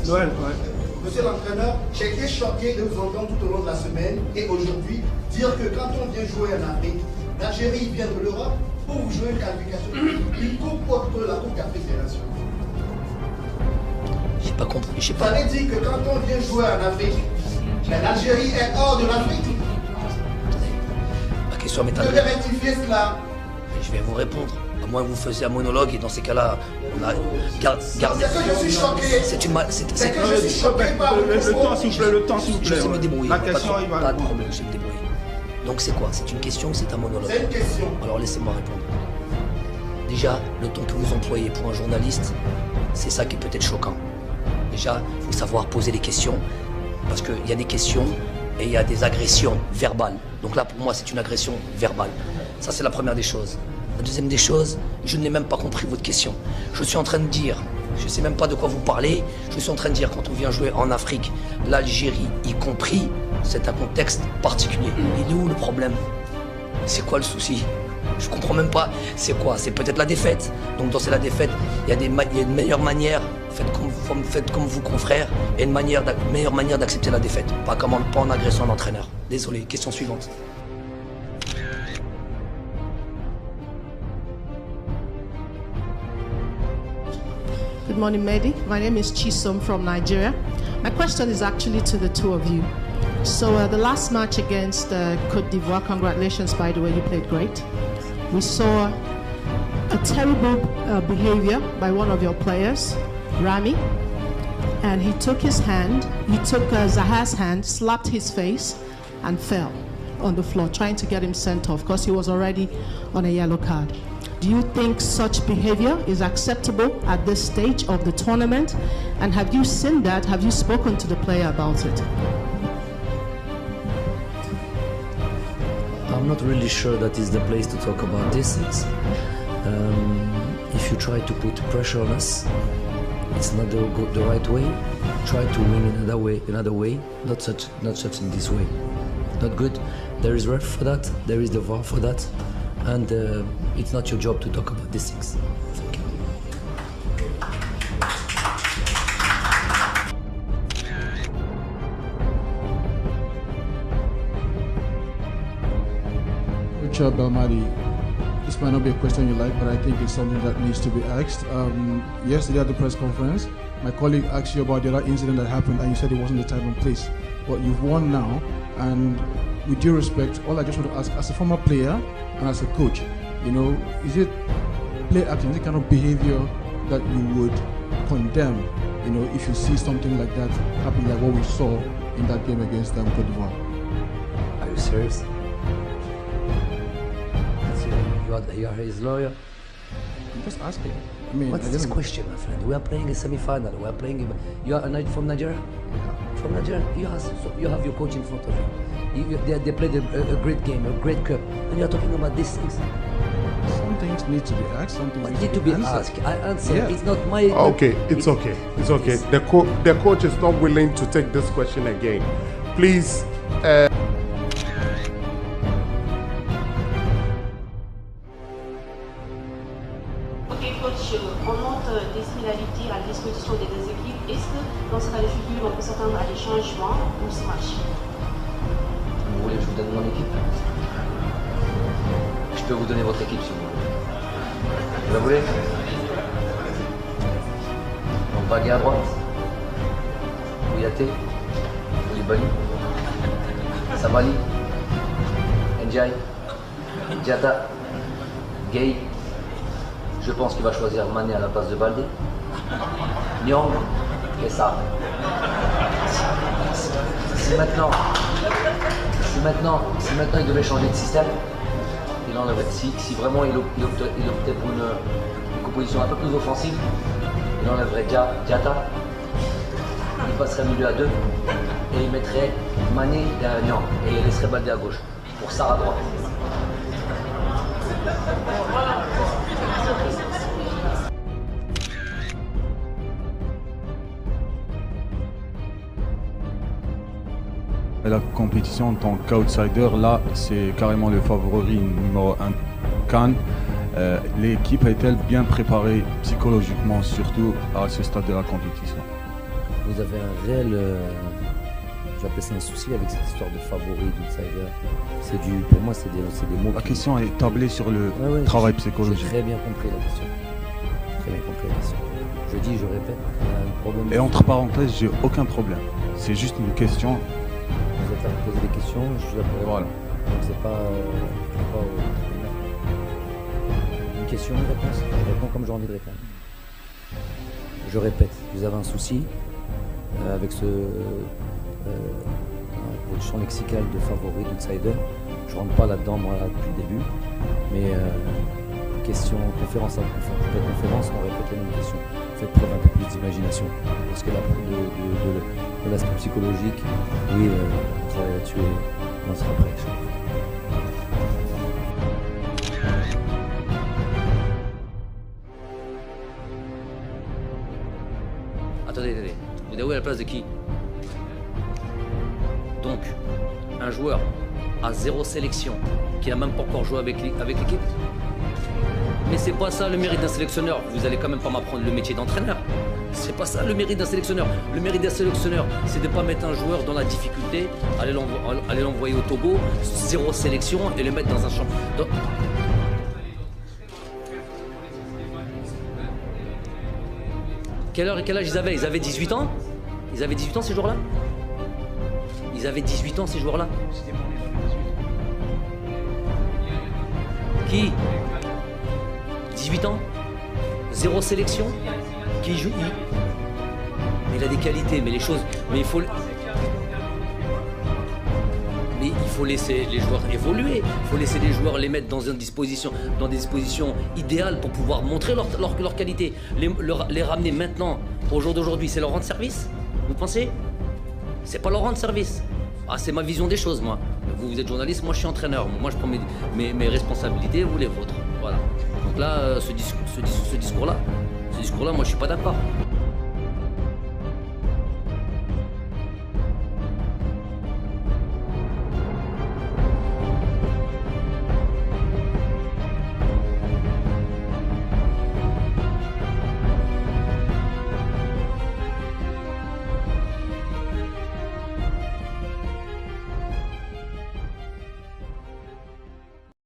Noël, ouais. Monsieur l'entraîneur, j'ai été choqué de vous entendre tout au long de la semaine et aujourd'hui dire que quand on vient jouer en Afrique, l'Algérie vient de l'Europe pour vous jouer une qualification, une coupe autre que la Coupe d'Afrique des Nations. J'ai pas compris, je sais pas. Ça veut dire que quand on vient jouer en Afrique, l'Algérie est hors de l'Afrique. La question m'est Vous devez rectifier cela. Je vais vous répondre. À moins que vous faisiez un monologue et dans ces cas-là, on a gardé. C'est que je suis choqué. C'est que je suis choqué par le temps, s'il vous plaît, le temps, s'il vous plaît. Je sais me débrouiller. La question, il va pas de problème, je vais me débrouiller. Donc c'est quoi? C'est une question ou c'est un monologue? C'est une question. Alors laissez-moi répondre. Déjà, le ton que vous employez pour un journaliste, c'est ça qui est peut-être choquant. Déjà, il faut savoir poser les questions, parce qu'il y a des questions et il y a des agressions verbales. Donc là, pour moi, c'est une agression verbale. Ça, c'est la première des choses. La deuxième des choses, je n'ai même pas compris votre question. Je suis en train de dire, je ne sais même pas de quoi vous parlez, je suis en train de dire, quand on vient jouer en Afrique, l'Algérie y compris, c'est un contexte particulier. Il est où le problème? C'est quoi le souci? Je comprends même pas. C'est quoi? C'est peut-être la défaite. Donc dans la défaite, il y a une meilleure manière. Faites comme vous, confrères, et une meilleure manière d'accepter la défaite. Pas en agressant l'entraîneur. Désolé. Question suivante. Good morning, Mehdi. My name is Chisom from Nigeria. My question is actually to the two of you. So the last match against Côte d'Ivoire, congratulations, by the way, you played great. We saw a terrible behavior by one of your players, Rami, and he took Zaha's hand, slapped his face, and fell on the floor, trying to get him sent off because he was already on a yellow card. Do you think such behavior is acceptable at this stage of the tournament? And have you seen that? Have you spoken to the player about it? I'm not really sure that is the place to talk about these things. If you try to put pressure on us, it's not the right way. Try to win another way, not such in this way. Not good. There is ref for that. There is the VAR for that. And it's not your job to talk about these things. Thank you. Richard Belmadi, this might not be a question you like, but I think it's something that needs to be asked. Yesterday at the press conference, my colleague asked you about the other incident that happened, and you said it wasn't the time and place. But you've won now, and with due respect, all I just want to ask, as a former player and as a coach, is it play acting, is it kind of behavior that you would condemn, if you see something like that happen, like what we saw in that game against Côte d'Ivoire? Are you serious? You are his lawyer? I'm just asking. What's this question, my friend? We are playing a semi-final. We are playing. You are from Nigeria? Yeah. From Nigeria? You have your coach in front of you. They played a great game, a great cup, and you are talking about these things. Some things need to be asked. Some things need to be asked. I answer. Yeah. It's not my. Okay, it's okay. It's okay. The coach is not willing to take this question again. Please. On montre des similarités à la disposition des deux équipes. Est-ce que dans ce cas de figure, on peut s'attendre à des changements pour ce match? Vous voulez que je vous donne mon équipe? Je peux vous donner votre équipe si vous voulez. Vous la voulez? Donc Bagay à droite, Kouyaté, Koulibaly, Sabali, Ndiaye, Diatta, Gueye. Je pense qu'il va choisir Mané à la place de Baldé, Nyong et Sarr. Si maintenant il devait changer de système, il enlèverait. Si vraiment il optait pour une composition un peu plus offensive, il enlèverait Diatta, il passerait milieu à 2 et il mettrait Mané derrière Nyong et il laisserait Baldé à gauche pour Sarr à droite. La compétition en tant qu'outsider, là, c'est carrément le favori numéro 1 CAN. L'équipe est-elle bien préparée psychologiquement, surtout à ce stade de la compétition? vous avez un réel, j'appelle ça un souci avec cette histoire de favori, d'outsider. Pour moi, c'est des mots. La question est tablée sur le travail psychologique. J'ai très bien compris la question. Très bien compris la question. Je dis, je répète, il y a un problème. Et entre parenthèses, j'ai aucun problème. C'est juste une question. Vous êtes là pour poser des questions, je suis là pour répondre. Voilà. Donc c'est pas une question, une réponse. Je réponds comme j'ai envie de répondre. Je répète, vous avez un souci avec votre champ lexical de favori, d'outsider. Je rentre pas là-dedans, moi, là, depuis le début. Mais question, conférence après conférence, on répète les mêmes questions. Faites preuve un peu plus d'imagination. Parce que là, de l'aspect psychologique, oui, on travaille là-dessus et on sera prêt. Attendez. Vous déroulez à la place de qui? Donc, un joueur à 0 sélection, qui n'a même pas encore joué avec l'équipe. Mais c'est pas ça le mérite d'un sélectionneur. Vous allez quand même pas m'apprendre le métier d'entraîneur. C'est pas ça le mérite d'un sélectionneur. Le mérite d'un sélectionneur, c'est de ne pas mettre un joueur dans la difficulté, aller l'envoyer au Togo, 0 sélection et le mettre dans un champ. Donc, quel âge ils avaient? Ils avaient 18 ans? Ils avaient 18 ans ces joueurs-là? Ils avaient 18 ans ces joueurs-là? Qui? 18 ans? 0 sélection? Qui joue? Mais il a des qualités, mais les choses... Mais il faut laisser les joueurs évoluer. Il faut laisser les joueurs les mettre dans des dispositions idéales pour pouvoir montrer leur qualité. Les ramener maintenant, au jour d'aujourd'hui, c'est leur rendre service? Vous pensez? C'est pas leur rendre service. Ah, c'est ma vision des choses, moi. Vous êtes journaliste, moi je suis entraîneur. Moi je prends mes responsabilités, vous les vôtres. Voilà. Donc là, ce discours-là, moi je suis pas d'accord.